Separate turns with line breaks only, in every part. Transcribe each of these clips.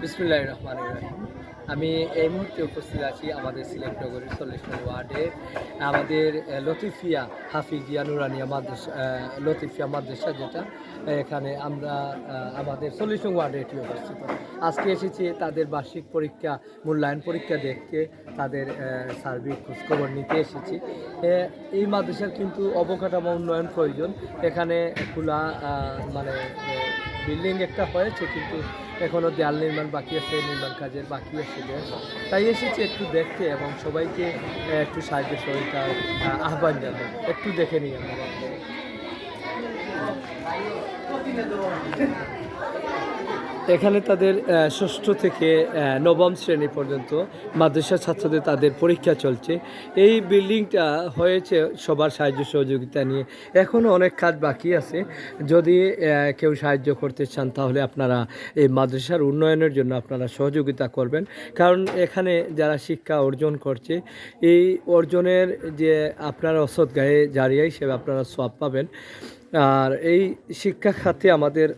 বিসমিল্লাহির রহমানির রহিম। আমি এই মুহূর্তে উপস্থিত আছি আমাদের সিলেট নগরীর 40 নং ওয়ার্ডে আমাদের লতিফিয়া হাফিজিয়া নুরানিয়া মাদ্রাসা, লতিফিয়া মাদ্রাসা যেটা এখানে আমরা আমাদের 40 নং ওয়ার্ডে এটি অবস্থিত। আজকে এসেছি তাদের বার্ষিক পরীক্ষা মূল্যায়ন পরীক্ষা দেখতে, তাদের সার্বিক খোঁজখবর নিতে এসেছি। এই মাদ্রাসার কিন্তু অবকাঠামো উন্নয়ন প্রয়োজন। এখানে খোলা মানে বিল্ডিং একটা হয়েছে, কিন্তু এখনও দেয়াল নির্মাণ বাকি আছে, নির্মাণ কাজের বাকি আছে বেশ। তাই এসেছি একটু দেখতে এবং সবাইকে একটু সাহায্য সহযোগিতার আহ্বান জানাই। একটু দেখে নিই আমরা। এখানে তাদের ষষ্ঠ থেকে নবম শ্রেণী পর্যন্ত মাদ্রাসা ছাত্রদের তাদের পরীক্ষা চলছে। এই বিল্ডিংটা হয়েছে সবার সাহায্য সহযোগিতা নিয়ে। এখনও অনেক কাজ বাকি আছে। যদি কেউ সাহায্য করতে চান তাহলে আপনারা এই মাদ্রাসার উন্নয়নের জন্য আপনারা সহযোগিতা করবেন। কারণ এখানে যারা শিক্ষা অর্জন করছে, এই অর্জনের যে আপনারা অসৎ গায়ে জারিয়া হিসেবে আপনারা সওয়াব পাবেন। আর এই শিক্ষা খাতে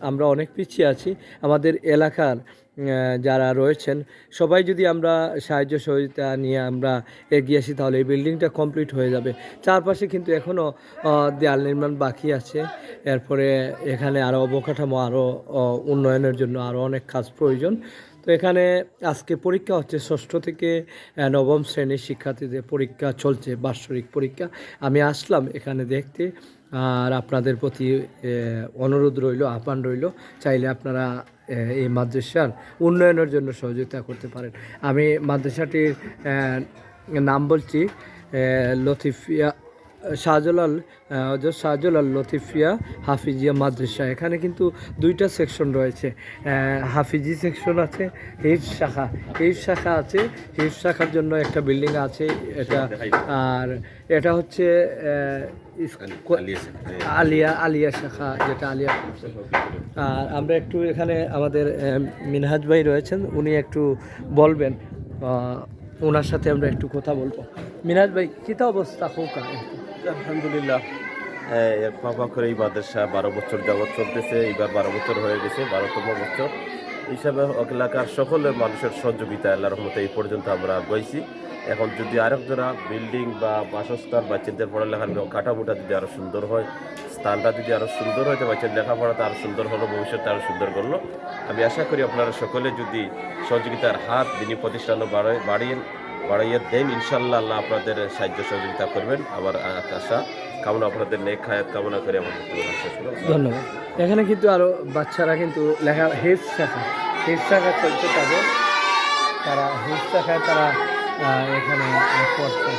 আমরা অনেক পিছিয়ে আছি। আমাদের এলাকার যারা রয়েছেন সবাই যদি আমরা সাহায্য সহযোগিতা নিয়ে আমরা এগিয়ে আসি তাহলে এই বিল্ডিংটা কমপ্লিট হয়ে যাবে। চারপাশে কিন্তু এখনও দেয়াল নির্মাণ বাকি আছে। এরপরে এখানে আরও অবকাঠামো উন্নয়নের জন্য আরও অনেক কাজ প্রয়োজন। তো এখানে আজকে পরীক্ষা হচ্ছে, ষষ্ঠ থেকে নবম শ্রেণীর শিক্ষার্থীদের পরীক্ষা চলছে, বাৎসরিক পরীক্ষা। আমি আসলাম এখানে দেখতে। আর আপনাদের প্রতি অনুরোধ রইল, আহ্বান রইল, চাইলে আপনারা এই মাদ্রাসার উন্নয়নের জন্য সহযোগিতা করতে পারেন। আমি মাদ্রাসাটির নাম বলছি লতিফিয়া শাহজালাল লতিফিয়া হাফিজিয়া মাদ্রাসা। এখানে কিন্তু দুইটা সেকশন রয়েছে, হাফিজি সেকশন আছে, হিফজ শাখা আছে। হিফজ শাখার জন্য একটা বিল্ডিং আছে এটা। আর এটা হচ্ছে আলিয়া শাখা, যেটা আলিয়া। আর আমরা একটু এখানে আমাদের মিনহাজ ভাই রয়েছেন, উনি একটু বলবেন, ওনার সাথে আমরা একটু কথা বলবো। মিনহাজ ভাই, কিতা অবস্থা হোক?
আলহামদুলিল্লাহ, এক পাপা করে এই মাদ্রাসা 12 বছর যাবৎ চলতেছে। এইবার 12 বছর হয়ে গেছে, 12তম বছর হিসাবে এলাকার সকলের মানুষের সহযোগিতা আল্লাহর রহমতে এই পর্যন্ত আমরা আগাইছি। এখন যদি আরেকজনা বিল্ডিং বা বাসস্থান, বাচ্চাদের পড়ালেখার কাঠামোটা যদি আরও সুন্দর হয়, স্থানটা যদি আরও সুন্দর হয়, তো বাচ্চার লেখাপড়াটা আরও সুন্দর হলো, ভবিষ্যৎটা আরও সুন্দর করলো। আমি আশা করি আপনারা সকলে যদি সহযোগিতার হাত দিনী প্রতিষ্ঠানও বাড়াইয়ে দেন, ইনশাল্লাহ আল্লাহ আপনাদের সাহায্য সহযোগিতা করবেন। আমার আশা কামনা, আপনাদের নেক হায়াত কামনা করে আমার
ধন্যবাদ। এখানে কিন্তু আরও বাচ্চারা কিন্তু লেখা হিফজ শাখা চলছে তাদের, তারা হিফজ শাখায় তারা এখানে পড়ছে।